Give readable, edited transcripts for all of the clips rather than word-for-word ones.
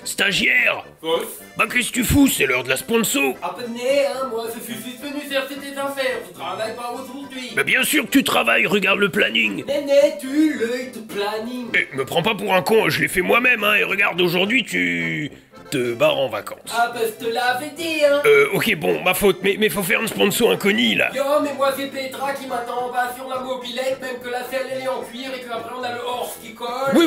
Stagiaire. Fausse. Bah qu'est-ce que tu fous, c'est l'heure de la sponsor. Un peu de nez, hein, moi je suis juste venu faire tes affaires, je travaille pas aujourd'hui. Bah bien sûr que tu travailles, regarde le planning. Néné, tu l'œil de planning. Eh, me prends pas pour un con, je l'ai fait moi-même, hein, et regarde, aujourd'hui tu... te barres en vacances. Ah bah je te l'avais dit, hein. Ok, bon, ma faute, mais faut faire une sponsor inconnu, là. Yo, mais moi j'ai Petra qui m'attend en bas sur la mobilette, même que la selle elle est en cuir et qu'après on a le horse qui colle. Oui,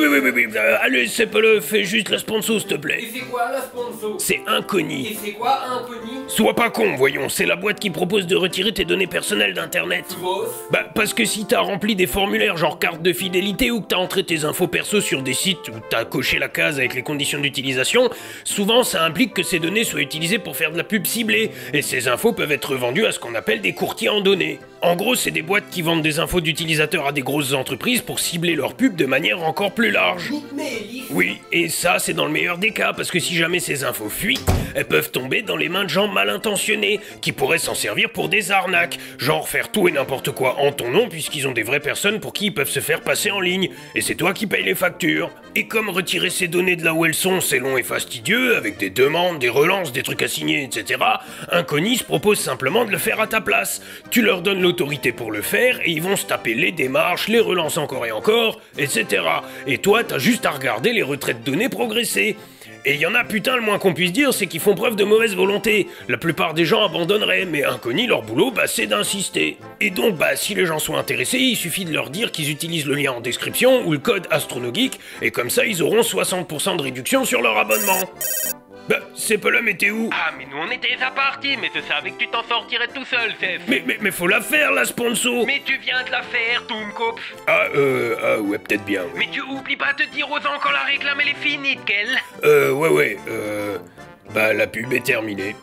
allez, c'est pas le... fais juste la sponsor, s'il te Et plaît. c'est quoi la sponsor? C'est inconnu. Et c'est quoi inconnu? Sois pas con, voyons, c'est la boîte qui propose de retirer tes données personnelles d'internet. Fausse. Bah, parce que si t'as rempli des formulaires genre carte de fidélité ou que t'as entré tes infos perso sur des sites où t'as coché la case avec les conditions d'utilisation, souvent ça implique que ces données soient utilisées pour faire de la pub ciblée, et ces infos peuvent être revendues à ce qu'on appelle des courtiers en données. En gros, c'est des boîtes qui vendent des infos d'utilisateurs à des grosses entreprises pour cibler leur pub de manière encore plus large. Nique mes livres. Oui, et ça c'est dans le meilleur des cas, parce que si jamais ces infos fuient, elles peuvent tomber dans les mains de gens mal intentionnés, qui pourraient s'en servir pour des arnaques, genre faire tout et n'importe quoi en ton nom, puisqu'ils ont des vraies personnes pour qui ils peuvent se faire passer en ligne, et c'est toi qui payes les factures. Et comme retirer ces données de là où elles sont, c'est long et fastidieux, avec des demandes, des relances, des trucs à signer, etc., Inconis propose simplement de le faire à ta place. Tu leur donnes l'autorité pour le faire, et ils vont se taper les démarches, les relances encore et encore, etc. Et toi, t'as juste à regarder les retraits de données progresser. Et y en a, putain, le moins qu'on puisse dire, c'est qu'ils font preuve de mauvaise volonté. La plupart des gens abandonneraient, mais Inconis, leur boulot, bah c'est d'insister. Et donc, bah si les gens sont intéressés, il suffit de leur dire qu'ils utilisent le lien en description ou le code AstronoGeek, et comme ça, ils auront 60% de réduction sur leur abonnement. Bah, c'est pas là, mais t'es où? Ah, mais nous on était déjà partis, mais je savais que tu t'en sortirais tout seul, Seth. Mais faut la faire, la sponsor. Mais tu viens de la faire, Toomkopf. Ah, ouais, peut-être bien, oui. Mais tu oublies pas de dire aux gens quand la réclame elle est finie, qu'elle. Ouais, bah la pub est terminée.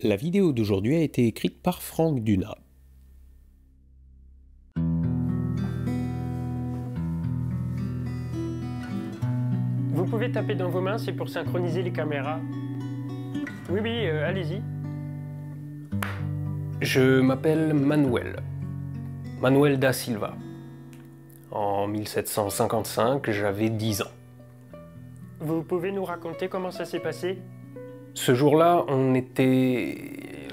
La vidéo d'aujourd'hui a été écrite par Franck Duna. Vous pouvez taper dans vos mains, c'est pour synchroniser les caméras. Oui, allez-y. Je m'appelle Manuel. Manuel da Silva. En 1755, j'avais 10 ans. Vous pouvez nous raconter comment ça s'est passé? Ce jour-là, on était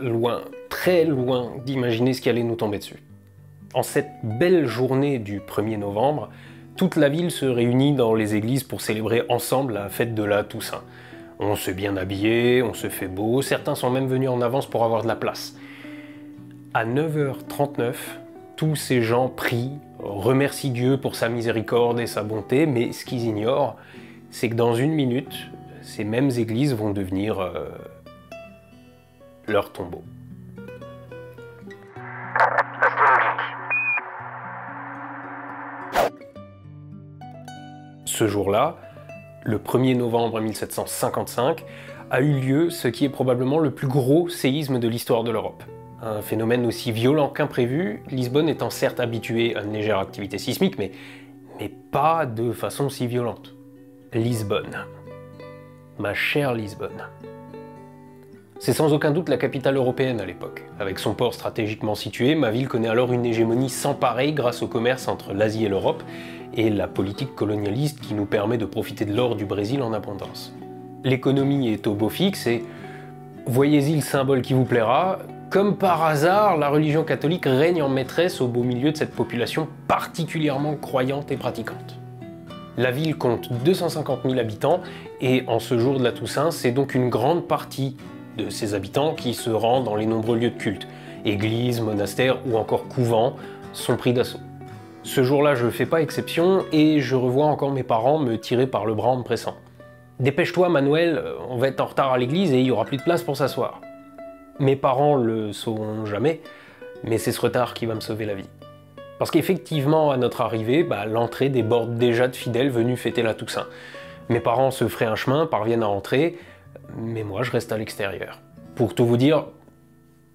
loin, très loin d'imaginer ce qui allait nous tomber dessus. En cette belle journée du 1er novembre, toute la ville se réunit dans les églises pour célébrer ensemble la fête de la Toussaint. On s'est bien habillé, on se fait beau, certains sont même venus en avance pour avoir de la place. À 9h39, tous ces gens prient, remercient Dieu pour sa miséricorde et sa bonté, mais ce qu'ils ignorent, c'est que dans une minute, ces mêmes églises vont devenir leur tombeau. Ce jour-là, le 1er novembre 1755, a eu lieu ce qui est probablement le plus gros séisme de l'histoire de l'Europe. Un phénomène aussi violent qu'imprévu, Lisbonne étant certes habituée à une légère activité sismique, mais pas de façon si violente. Lisbonne. Ma chère Lisbonne. C'est sans aucun doute la capitale européenne à l'époque. Avec son port stratégiquement situé, ma ville connaît alors une hégémonie sans pareil grâce au commerce entre l'Asie et l'Europe, et la politique colonialiste qui nous permet de profiter de l'or du Brésil en abondance. L'économie est au beau fixe et, voyez-y le symbole qui vous plaira, comme par hasard, la religion catholique règne en maîtresse au beau milieu de cette population particulièrement croyante et pratiquante. La ville compte 250 000 habitants et en ce jour de la Toussaint, c'est donc une grande partie de ces habitants qui se rendent dans les nombreux lieux de culte. Églises, monastères ou encore couvents sont pris d'assaut. Ce jour-là, je ne fais pas exception et je revois encore mes parents me tirer par le bras en me pressant. « Dépêche-toi, Manuel, on va être en retard à l'église et il n'y aura plus de place pour s'asseoir. » Mes parents le sauront jamais, mais c'est ce retard qui va me sauver la vie. Parce qu'effectivement, à notre arrivée, l'entrée déborde déjà de fidèles venus fêter la Toussaint. Mes parents se feraient un chemin, parviennent à entrer, mais moi je reste à l'extérieur. Pour tout vous dire,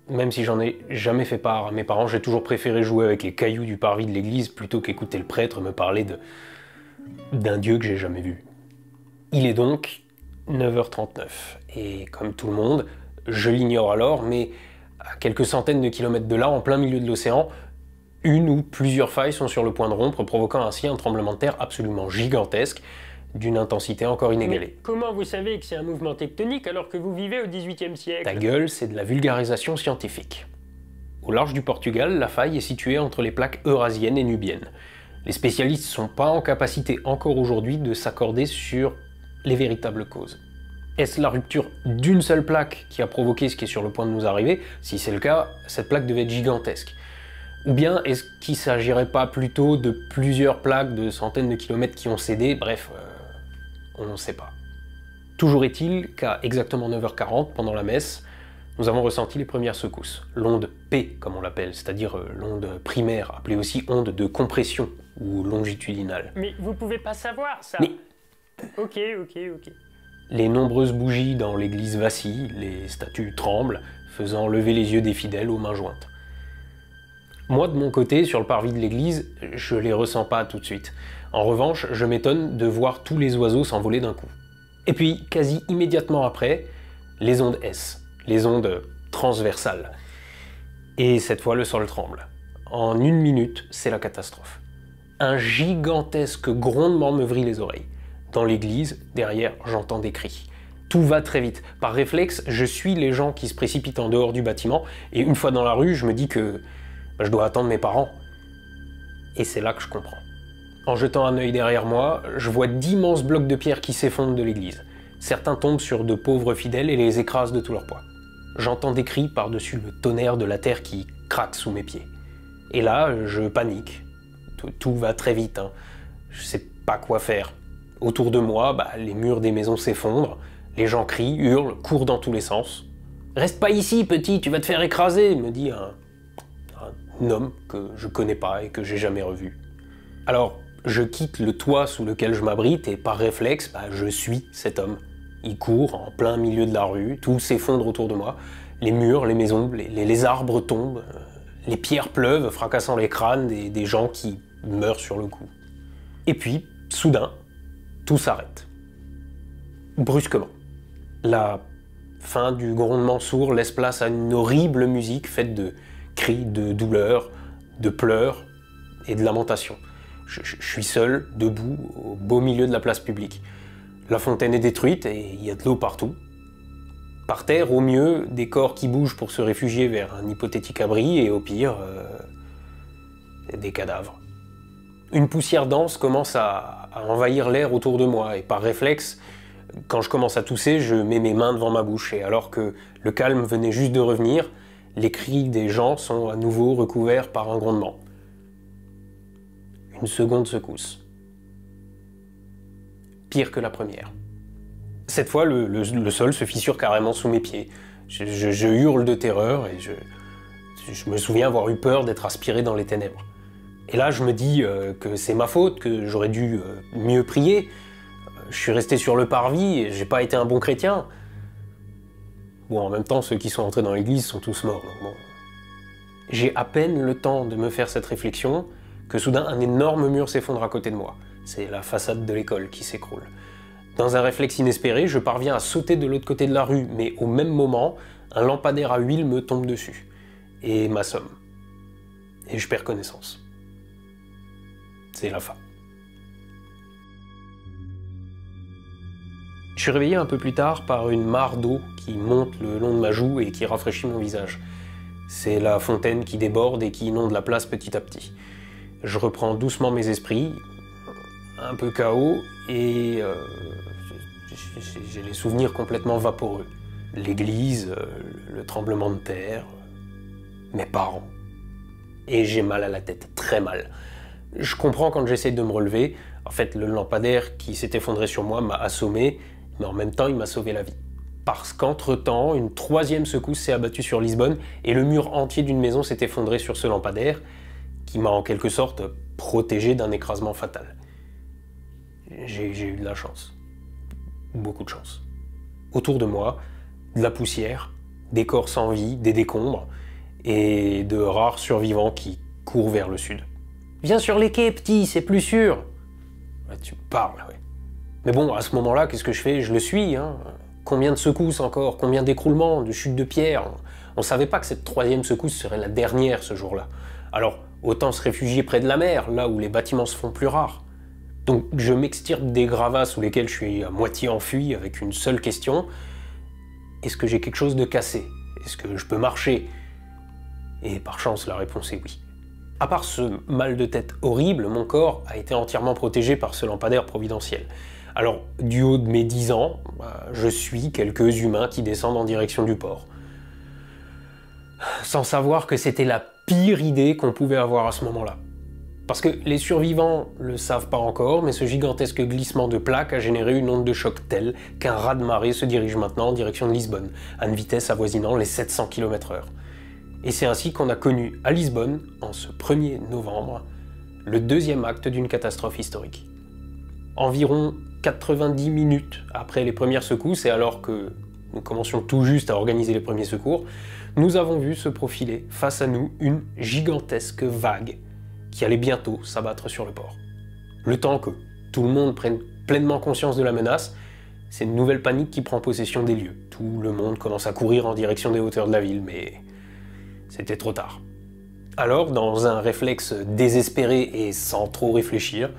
même si j'en ai jamais fait part à mes parents, j'ai toujours préféré jouer avec les cailloux du parvis de l'église plutôt qu'écouter le prêtre me parler d'un dieu que j'ai jamais vu. Il est donc 9h39, et comme tout le monde, je l'ignore alors, mais à quelques centaines de kilomètres de là, en plein milieu de l'océan, Une ou plusieurs failles sont sur le point de rompre, provoquant ainsi un tremblement de terre absolument gigantesque, d'une intensité encore inégalée. Mais comment vous savez que c'est un mouvement tectonique alors que vous vivez au XVIIIe siècle? Ta gueule, c'est de la vulgarisation scientifique. Au large du Portugal, la faille est située entre les plaques eurasiennes et nubiennes. Les spécialistes ne sont pas en capacité encore aujourd'hui de s'accorder sur les véritables causes. Est-ce la rupture d'une seule plaque qui a provoqué ce qui est sur le point de nous arriver? Si c'est le cas, cette plaque devait être gigantesque. Ou bien est-ce qu'il ne s'agirait pas plutôt de plusieurs plaques de centaines de kilomètres qui ont cédé? Bref, on ne sait pas. Toujours est-il qu'à exactement 9h40, pendant la messe, nous avons ressenti les premières secousses. L'onde P, comme on l'appelle, c'est-à-dire l'onde primaire, appelée aussi onde de compression ou longitudinale. Mais vous pouvez pas savoir ça. Mais... Ok. Les nombreuses bougies dans l'église vacillent, les statues tremblent, faisant lever les yeux des fidèles aux mains jointes. Moi, de mon côté, sur le parvis de l'église, je les ressens pas tout de suite. En revanche, je m'étonne de voir tous les oiseaux s'envoler d'un coup. Et puis, quasi immédiatement après, les ondes S, les ondes transversales. Et cette fois, le sol tremble. En 1 minute, c'est la catastrophe. Un gigantesque grondement me vrille les oreilles. Dans l'église, derrière, j'entends des cris. Tout va très vite. Par réflexe, je suis les gens qui se précipitent en dehors du bâtiment, et une fois dans la rue, je me dis que je dois attendre mes parents. Et c'est là que je comprends. En jetant un œil derrière moi, je vois d'immenses blocs de pierre qui s'effondrent de l'église. Certains tombent sur de pauvres fidèles et les écrasent de tout leur poids. J'entends des cris par-dessus le tonnerre de la terre qui craque sous mes pieds. Et là, je panique. Tout va très vite, hein. Je sais pas quoi faire. Autour de moi, les murs des maisons s'effondrent, les gens crient, hurlent, courent dans tous les sens. « Reste pas ici, petit, tu vas te faire écraser !» me dit un homme que je connais pas et que j'ai jamais revu. Alors, je quitte le toit sous lequel je m'abrite et par réflexe, je suis cet homme. Il court en plein milieu de la rue, tout s'effondre autour de moi. Les murs, les maisons, les arbres tombent, les pierres pleuvent, fracassant les crânes des gens qui meurent sur le coup. Et puis, soudain, tout s'arrête. Brusquement. La fin du grondement sourd laisse place à une horrible musique faite de cris de douleur, de pleurs et de lamentations. Je suis seul, debout, au beau milieu de la place publique. La fontaine est détruite et il y a de l'eau partout. Par terre, au mieux, des corps qui bougent pour se réfugier vers un hypothétique abri et au pire, des cadavres. Une poussière dense commence à envahir l'air autour de moi et par réflexe, quand je commence à tousser, je mets mes mains devant ma bouche et alors que le calme venait juste de revenir, les cris des gens sont à nouveau recouverts par un grondement. Une seconde secousse. Pire que la première. Cette fois, le sol se fissure carrément sous mes pieds. Je hurle de terreur et je me souviens avoir eu peur d'être aspiré dans les ténèbres. Et là, je me dis que c'est ma faute, que j'aurais dû mieux prier. Je suis resté sur le parvis et j'ai pas été un bon chrétien. Bon, en même temps, ceux qui sont entrés dans l'église sont tous morts. Donc bon. J'ai à peine le temps de me faire cette réflexion que soudain un énorme mur s'effondre à côté de moi. C'est la façade de l'école qui s'écroule. Dans un réflexe inespéré, je parviens à sauter de l'autre côté de la rue, mais au même moment, un lampadaire à huile me tombe dessus et m'assomme. Et je perds connaissance. C'est la fin. Je suis réveillé un peu plus tard par une mare d'eau qui monte le long de ma joue et qui rafraîchit mon visage. C'est la fontaine qui déborde et qui inonde la place petit à petit. Je reprends doucement mes esprits, un peu KO, et j'ai les souvenirs complètement vaporeux. L'église, le tremblement de terre, mes parents. Et j'ai mal à la tête, très mal. Je comprends quand j'essaie de me relever. En fait, le lampadaire qui s'est effondré sur moi m'a assommé, mais en même temps, il m'a sauvé la vie. Parce qu'entre-temps, une troisième secousse s'est abattue sur Lisbonne et le mur entier d'une maison s'est effondré sur ce lampadaire qui m'a en quelque sorte protégé d'un écrasement fatal. J'ai eu de la chance. Beaucoup de chance. Autour de moi, de la poussière, des corps sans vie, des décombres et de rares survivants qui courent vers le sud. « Viens sur les quais, petit, c'est plus sûr !» Ouais, tu parles, ouais. Mais bon, à ce moment-là, qu'est-ce que je fais? Je le suis, hein. Combien de secousses encore? Combien d'écroulements, de chutes de pierres? On savait pas que cette troisième secousse serait la dernière ce jour-là. Alors, autant se réfugier près de la mer, là où les bâtiments se font plus rares. Donc je m'extirpe des gravats sous lesquels je suis à moitié enfui avec une seule question. Est-ce que j'ai quelque chose de cassé? Est-ce que je peux marcher? Et par chance, la réponse est oui. À part ce mal de tête horrible, mon corps a été entièrement protégé par ce lampadaire providentiel. Alors, du haut de mes 10 ans, je suis quelques humains qui descendent en direction du port. Sans savoir que c'était la pire idée qu'on pouvait avoir à ce moment-là. Parce que les survivants le savent pas encore, mais ce gigantesque glissement de plaques a généré une onde de choc telle qu'un raz-de-marée se dirige maintenant en direction de Lisbonne, à une vitesse avoisinant les 700 km/h. Et c'est ainsi qu'on a connu à Lisbonne, en ce 1er novembre, le deuxième acte d'une catastrophe historique. Environ 90 minutes après les premières secousses, et alors que nous commencions tout juste à organiser les premiers secours, nous avons vu se profiler face à nous une gigantesque vague qui allait bientôt s'abattre sur le port. Le temps que tout le monde prenne pleinement conscience de la menace, c'est une nouvelle panique qui prend possession des lieux. Tout le monde commence à courir en direction des hauteurs de la ville, mais c'était trop tard. Alors, dans un réflexe désespéré et sans trop réfléchir,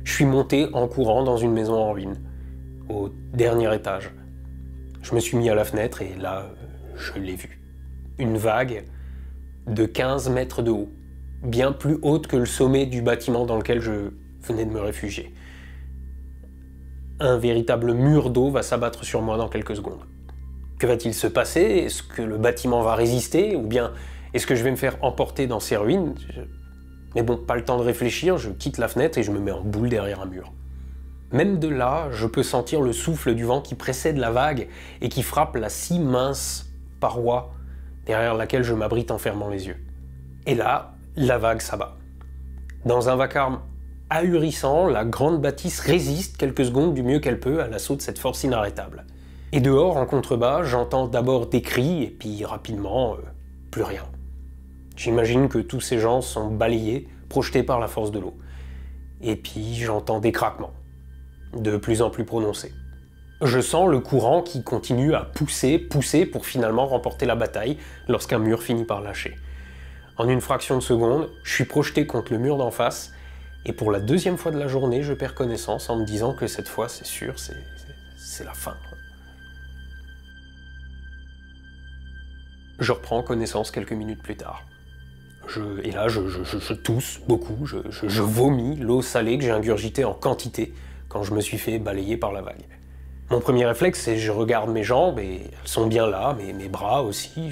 je suis monté en courant dans une maison en ruine, au dernier étage. Je me suis mis à la fenêtre et là, je l'ai vu. Une vague de 15 mètres de haut, bien plus haute que le sommet du bâtiment dans lequel je venais de me réfugier. Un véritable mur d'eau va s'abattre sur moi dans quelques secondes. Que va-t-il se passer? Est-ce que le bâtiment va résister? Ou bien est-ce que je vais me faire emporter dans ces ruines? Mais bon, pas le temps de réfléchir, je quitte la fenêtre et je me mets en boule derrière un mur. Même de là, je peux sentir le souffle du vent qui précède la vague et qui frappe la si mince paroi derrière laquelle je m'abrite en fermant les yeux. Et là, la vague s'abat. Dans un vacarme ahurissant, la grande bâtisse résiste quelques secondes du mieux qu'elle peut à l'assaut de cette force inarrêtable. Et dehors, en contrebas, j'entends d'abord des cris et puis rapidement, plus rien. J'imagine que tous ces gens sont balayés, projetés par la force de l'eau. Et puis j'entends des craquements, de plus en plus prononcés. Je sens le courant qui continue à pousser pour finalement remporter la bataille lorsqu'un mur finit par lâcher. En une fraction de seconde, je suis projeté contre le mur d'en face, et pour la deuxième fois de la journée, je perds connaissance en me disant que cette fois, c'est sûr, c'est la fin. Je reprends connaissance quelques minutes plus tard. Je tousse beaucoup, je vomis l'eau salée que j'ai ingurgitée en quantité quand je me suis fait balayer par la vague. Mon premier réflexe, c'est que je regarde mes jambes et elles sont bien là, mes bras aussi.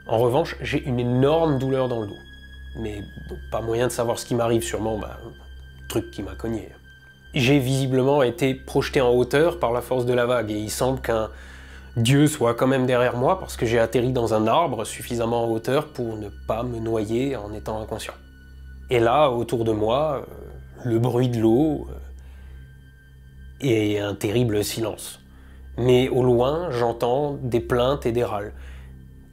En revanche, j'ai une énorme douleur dans le dos. Mais pas moyen de savoir ce qui m'arrive, sûrement un truc qui m'a cogné. J'ai visiblement été projeté en hauteur par la force de la vague et il semble qu'un Dieu soit quand même derrière moi parce que j'ai atterri dans un arbre suffisamment en hauteur pour ne pas me noyer en étant inconscient. Et là, autour de moi, le bruit de l'eau et un terrible silence. Mais au loin, j'entends des plaintes et des râles.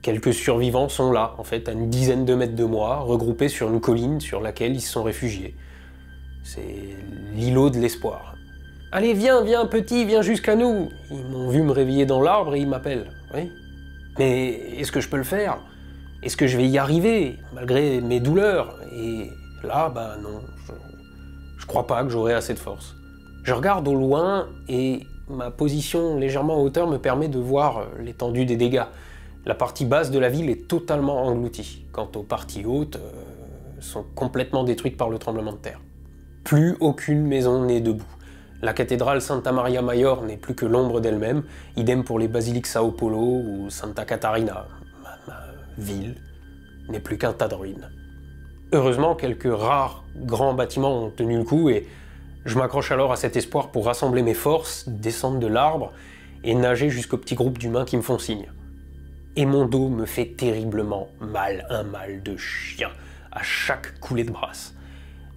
Quelques survivants sont là, en fait, à une dizaine de mètres de moi, regroupés sur une colline sur laquelle ils se sont réfugiés. C'est l'îlot de l'espoir. « Allez, viens, petit, viens jusqu'à nous !» Ils m'ont vu me réveiller dans l'arbre et ils m'appellent. Oui. Mais est-ce que je peux le faire? Est-ce que je vais y arriver, malgré mes douleurs? Et là, non, je crois pas que j'aurai assez de force. Je regarde au loin et ma position légèrement en hauteur me permet de voir l'étendue des dégâts. La partie basse de la ville est totalement engloutie, quant aux parties hautes sont complètement détruites par le tremblement de terre. Plus aucune maison n'est debout. La cathédrale Santa Maria Maior n'est plus que l'ombre d'elle-même, idem pour les basiliques Sao Paulo ou Santa Catarina. Ma ville n'est plus qu'un tas de ruines. Heureusement, quelques rares grands bâtiments ont tenu le coup et je m'accroche alors à cet espoir pour rassembler mes forces, descendre de l'arbre et nager jusqu'au petit groupe d'humains qui me font signe. Et mon dos me fait terriblement mal, un mal de chien, à chaque coulée de brasse.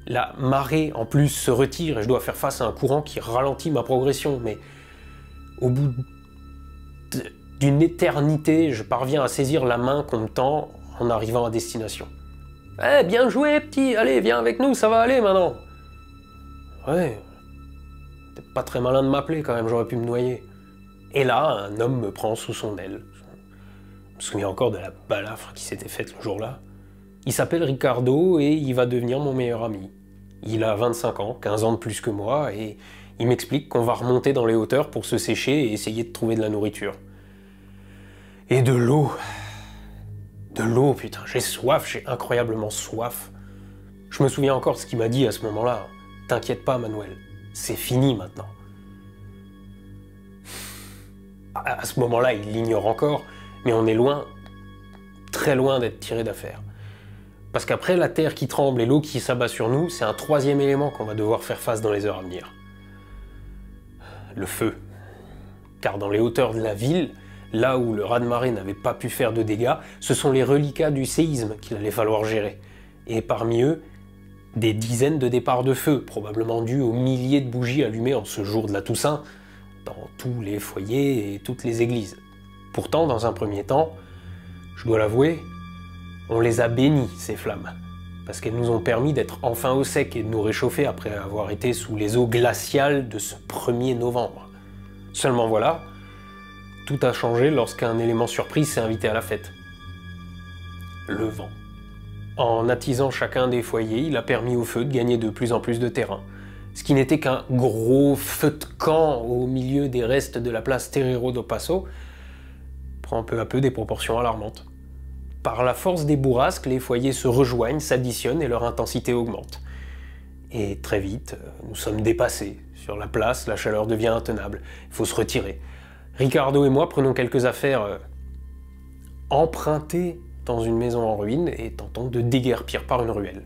La marée, en plus, se retire et je dois faire face à un courant qui ralentit ma progression, mais au bout d'une éternité, je parviens à saisir la main qu'on me tend en arrivant à destination. « Eh, bien joué, petit, allez, viens avec nous, ça va aller maintenant !» Ouais, c'était pas très malin de m'appeler quand même, j'aurais pu me noyer. Et là, un homme me prend sous son aile. Je me souviens encore de la balafre qui s'était faite le jour-là. Il s'appelle Ricardo et il va devenir mon meilleur ami. Il a 25 ans, 15 ans de plus que moi, et il m'explique qu'on va remonter dans les hauteurs pour se sécher et essayer de trouver de la nourriture. Et de l'eau. De l'eau, putain, j'ai soif, j'ai incroyablement soif. Je me souviens encore de ce qu'il m'a dit à ce moment-là. T'inquiète pas, Manuel, c'est fini maintenant. À ce moment-là, il l'ignore encore, mais on est loin, très loin d'être tiré d'affaire. Parce qu'après la terre qui tremble et l'eau qui s'abat sur nous, c'est un troisième élément qu'on va devoir faire face dans les heures à venir. Le feu. Car dans les hauteurs de la ville, là où le raz-de-marée n'avait pas pu faire de dégâts, ce sont les reliquats du séisme qu'il allait falloir gérer. Et parmi eux, des dizaines de départs de feu, probablement dus aux milliers de bougies allumées en ce jour de la Toussaint, dans tous les foyers et toutes les églises. Pourtant, dans un premier temps, je dois l'avouer, on les a bénies, ces flammes, parce qu'elles nous ont permis d'être enfin au sec et de nous réchauffer après avoir été sous les eaux glaciales de ce 1er novembre. Seulement voilà, tout a changé lorsqu'un élément surprise s'est invité à la fête. Le vent. En attisant chacun des foyers, il a permis au feu de gagner de plus en plus de terrain. Ce qui n'était qu'un gros feu de camp au milieu des restes de la place Terreiro do Passo prend peu à peu des proportions alarmantes. Par la force des bourrasques, les foyers se rejoignent, s'additionnent et leur intensité augmente. Et très vite, nous sommes dépassés. Sur la place, la chaleur devient intenable. Il faut se retirer. Ricardo et moi prenons quelques affaires empruntées dans une maison en ruine et tentons de déguerpir par une ruelle.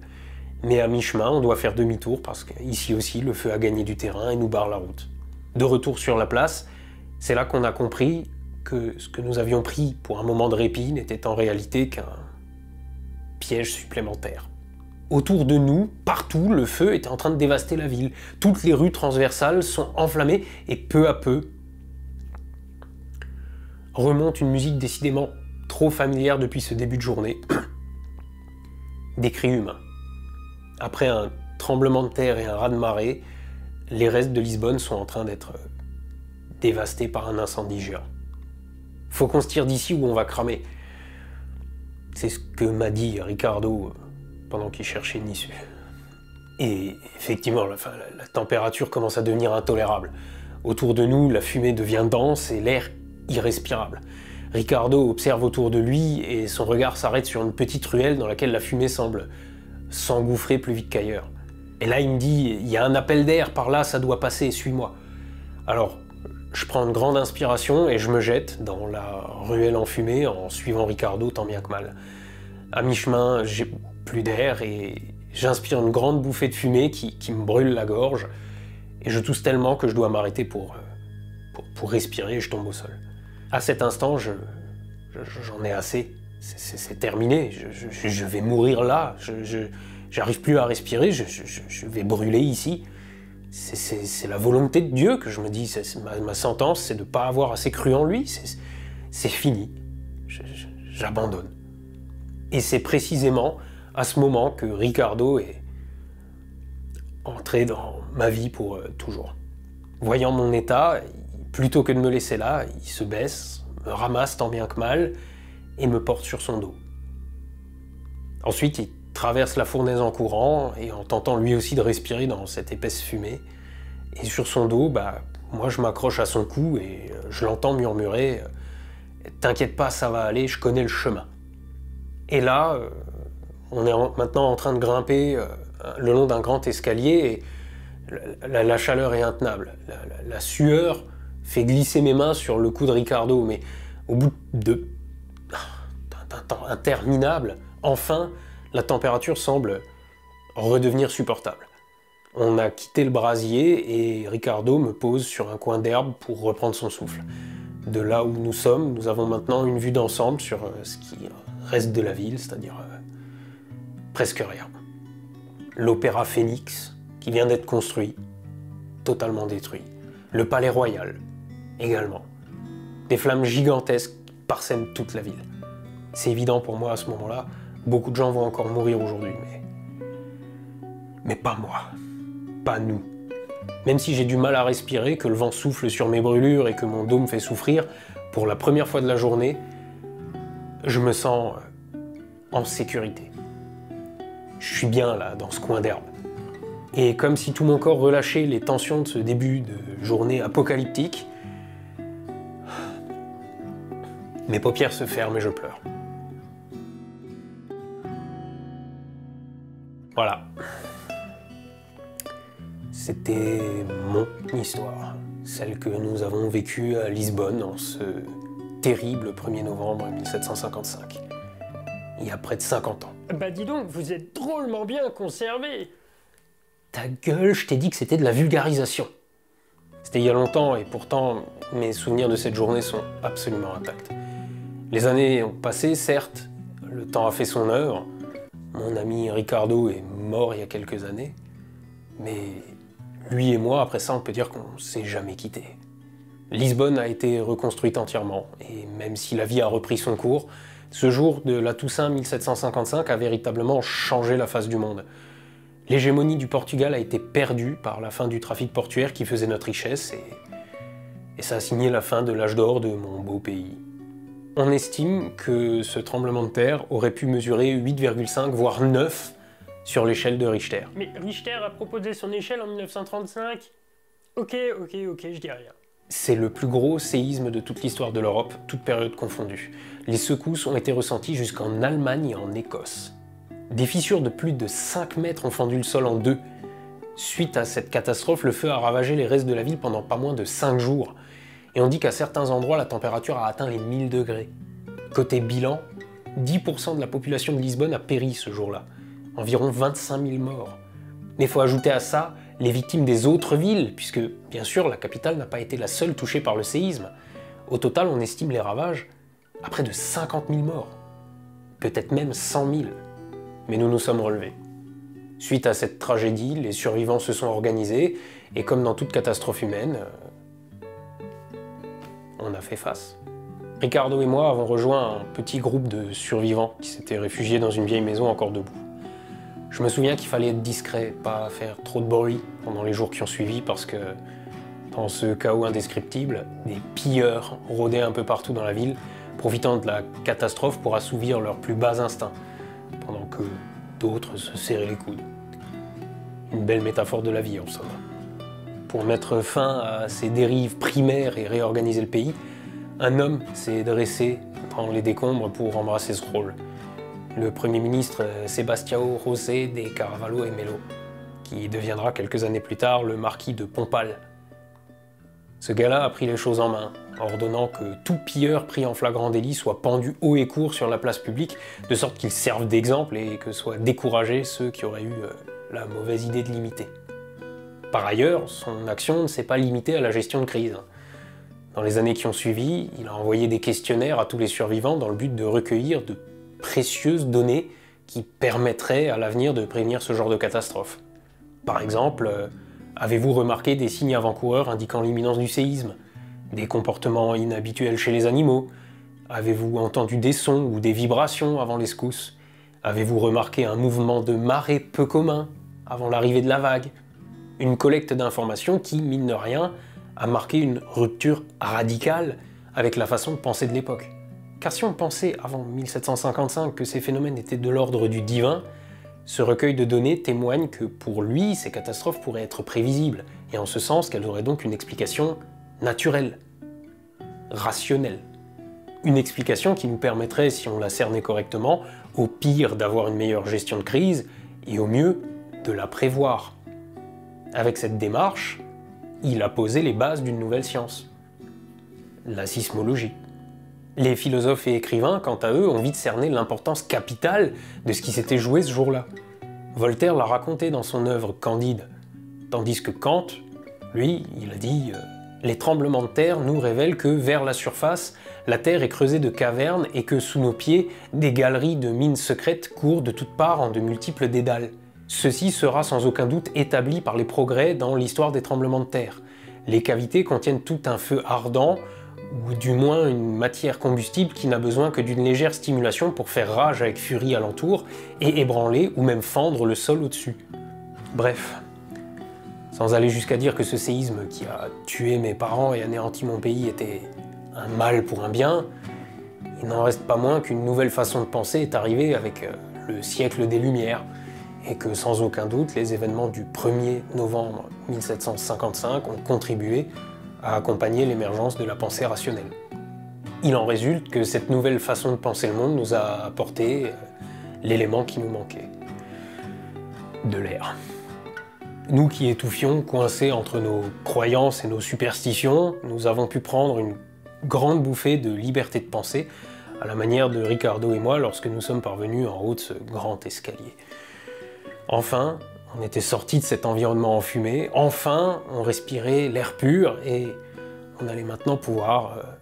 Mais à mi-chemin, on doit faire demi-tour parce qu'ici aussi, le feu a gagné du terrain et nous barre la route. De retour sur la place, c'est là qu'on a compris que ce que nous avions pris pour un moment de répit n'était en réalité qu'un piège supplémentaire. Autour de nous, partout, le feu était en train de dévaster la ville. Toutes les rues transversales sont enflammées et peu à peu remonte une musique décidément trop familière depuis ce début de journée. Des cris humains. Après un tremblement de terre et un raz-de-marée, les restes de Lisbonne sont en train d'être dévastés par un incendie géant. Faut qu'on se tire d'ici ou on va cramer. C'est ce que m'a dit Ricardo pendant qu'il cherchait une issue. Et effectivement, la température commence à devenir intolérable. Autour de nous, la fumée devient dense et l'air irrespirable. Ricardo observe autour de lui et son regard s'arrête sur une petite ruelle dans laquelle la fumée semble s'engouffrer plus vite qu'ailleurs. Et là, il me dit, il y a un appel d'air par là, ça doit passer, suis-moi. Alors, je prends une grande inspiration et je me jette dans la ruelle enfumée en suivant Ricardo tant bien que mal. À mi-chemin, j'ai plus d'air et j'inspire une grande bouffée de fumée qui me brûle la gorge et je tousse tellement que je dois m'arrêter pour respirer et je tombe au sol. À cet instant, j'en ai assez. C'est terminé. Je vais mourir là. J'arrive plus à respirer. Je vais brûler ici. C'est la volonté de Dieu que je me dis. Ma sentence, c'est de ne pas avoir assez cru en lui. C'est fini. J'abandonne. Et c'est précisément à ce moment que Ricardo est entré dans ma vie pour toujours. Voyant mon état, plutôt que de me laisser là, il se baisse, me ramasse tant bien que mal et me porte sur son dos. Ensuite, il traverse la fournaise en courant et en tentant lui aussi de respirer dans cette épaisse fumée. Et sur son dos, moi je m'accroche à son cou et je l'entends murmurer « T'inquiète pas, ça va aller, je connais le chemin ». Et là, on est maintenant en train de grimper le long d'un grand escalier et la chaleur est intenable. La sueur fait glisser mes mains sur le cou de Ricardo, mais au bout d'un temps interminable, enfin, la température semble redevenir supportable. On a quitté le brasier et Ricardo me pose sur un coin d'herbe pour reprendre son souffle. De là où nous sommes, nous avons maintenant une vue d'ensemble sur ce qui reste de la ville, c'est-à-dire presque rien. L'Opéra Phoenix, qui vient d'être construit, totalement détruit. Le Palais Royal, également. Des flammes gigantesques parsèment toute la ville. C'est évident pour moi à ce moment-là, beaucoup de gens vont encore mourir aujourd'hui, mais pas moi, pas nous. Même si j'ai du mal à respirer, que le vent souffle sur mes brûlures et que mon dos me fait souffrir, pour la première fois de la journée, je me sens en sécurité. Je suis bien là, dans ce coin d'herbe. Et comme si tout mon corps relâchait les tensions de ce début de journée apocalyptique, mes paupières se ferment et je pleure. Voilà. C'était mon histoire, celle que nous avons vécue à Lisbonne en ce terrible 1er novembre 1755, il y a près de 50 ans. Bah dis donc, vous êtes drôlement bien conservé. Ta gueule, je t'ai dit que c'était de la vulgarisation. C'était il y a longtemps et pourtant mes souvenirs de cette journée sont absolument intacts. Les années ont passé, certes, le temps a fait son œuvre, mon ami Ricardo est mort il y a quelques années, mais lui et moi, après ça, on peut dire qu'on s'est jamais quittés. Lisbonne a été reconstruite entièrement, et même si la vie a repris son cours, ce jour de la Toussaint 1755 a véritablement changé la face du monde. L'hégémonie du Portugal a été perdue par la fin du trafic portuaire qui faisait notre richesse, et ça a signé la fin de l'âge d'or de mon beau pays. On estime que ce tremblement de terre aurait pu mesurer 8,5 voire 9 sur l'échelle de Richter. Mais Richter a proposé son échelle en 1935. Ok, je dis rien. C'est le plus gros séisme de toute l'histoire de l'Europe, toute période confondue. Les secousses ont été ressenties jusqu'en Allemagne et en Écosse. Des fissures de plus de 5 mètres ont fendu le sol en deux. Suite à cette catastrophe, le feu a ravagé les restes de la ville pendant pas moins de 5 jours. Et on dit qu'à certains endroits, la température a atteint les 1000 degrés. Côté bilan, 10% de la population de Lisbonne a péri ce jour-là. Environ 25 000 morts. Mais il faut ajouter à ça les victimes des autres villes, puisque, bien sûr, la capitale n'a pas été la seule touchée par le séisme. Au total, on estime les ravages à près de 50 000 morts. Peut-être même 100 000. Mais nous nous sommes relevés. Suite à cette tragédie, les survivants se sont organisés, et comme dans toute catastrophe humaine, on a fait face. Ricardo et moi avons rejoint un petit groupe de survivants qui s'étaient réfugiés dans une vieille maison encore debout. Je me souviens qu'il fallait être discret, pas faire trop de bruit pendant les jours qui ont suivi parce que dans ce chaos indescriptible, des pilleurs rôdaient un peu partout dans la ville, profitant de la catastrophe pour assouvir leurs plus bas instincts, pendant que d'autres se serraient les coudes. Une belle métaphore de la vie en somme. Pour mettre fin à ces dérives primaires et réorganiser le pays, un homme s'est dressé dans les décombres pour embrasser ce rôle. Le Premier ministre Sebastião José de Carvalho e Melo, qui deviendra quelques années plus tard le marquis de Pombal. Ce gars-là a pris les choses en main, ordonnant que tout pilleur pris en flagrant délit soit pendu haut et court sur la place publique, de sorte qu'il serve d'exemple et que soient découragés ceux qui auraient eu la mauvaise idée de l'imiter. Par ailleurs, son action ne s'est pas limitée à la gestion de crise. Dans les années qui ont suivi, il a envoyé des questionnaires à tous les survivants dans le but de recueillir de précieuses données qui permettraient à l'avenir de prévenir ce genre de catastrophe. Par exemple, avez-vous remarqué des signes avant-coureurs indiquant l'imminence du séisme? Des comportements inhabituels chez les animaux? Avez-vous entendu des sons ou des vibrations avant les secousses? Avez-vous remarqué un mouvement de marée peu commun avant l'arrivée de la vague? Une collecte d'informations qui, mine de rien, a marqué une rupture radicale avec la façon de penser de l'époque. Car si on pensait avant 1755 que ces phénomènes étaient de l'ordre du divin, ce recueil de données témoigne que pour lui, ces catastrophes pourraient être prévisibles, et en ce sens qu'elles auraient donc une explication naturelle, rationnelle. Une explication qui nous permettrait, si on la cernait correctement, au pire d'avoir une meilleure gestion de crise, et au mieux de la prévoir. Avec cette démarche, il a posé les bases d'une nouvelle science, la sismologie. Les philosophes et écrivains, quant à eux, ont vite cerné l'importance capitale de ce qui s'était joué ce jour-là. Voltaire l'a raconté dans son œuvre Candide, tandis que Kant, lui, il a dit « Les tremblements de terre nous révèlent que, vers la surface, la terre est creusée de cavernes et que, sous nos pieds, des galeries de mines secrètes courent de toutes parts en de multiples dédales. Ceci sera sans aucun doute établi par les progrès dans l'histoire des tremblements de terre. Les cavités contiennent tout un feu ardent, ou du moins une matière combustible qui n'a besoin que d'une légère stimulation pour faire rage avec furie alentour et ébranler ou même fendre le sol au-dessus. Bref, sans aller jusqu'à dire que ce séisme qui a tué mes parents et anéanti mon pays était un mal pour un bien, il n'en reste pas moins qu'une nouvelle façon de penser est arrivée avec le siècle des Lumières, et que sans aucun doute, les événements du 1er novembre 1755 ont contribué à accompagner l'émergence de la pensée rationnelle. Il en résulte que cette nouvelle façon de penser le monde nous a apporté l'élément qui nous manquait. De l'air. Nous qui étouffions, coincés entre nos croyances et nos superstitions, nous avons pu prendre une grande bouffée de liberté de pensée, à la manière de Ricardo et moi lorsque nous sommes parvenus en haut de ce grand escalier. Enfin, on était sortis de cet environnement enfumé, enfin, on respirait l'air pur et on allait maintenant pouvoir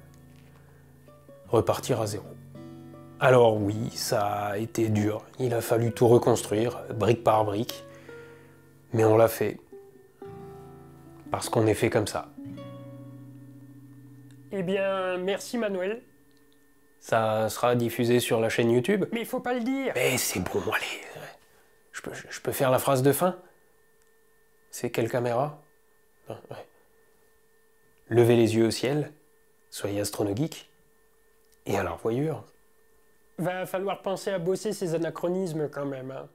repartir à zéro. Alors oui, ça a été dur, il a fallu tout reconstruire, brique par brique, mais on l'a fait. Parce qu'on est fait comme ça. Eh bien, merci Manuel. Ça sera diffusé sur la chaîne YouTube. Mais il faut pas le dire. Mais c'est bon, allez. Je peux faire la phrase de fin? C'est quelle caméra? Ouais. Levez les yeux au ciel, soyez astronogeek, et à la revoyure. Va falloir penser à bosser ces anachronismes quand même, hein.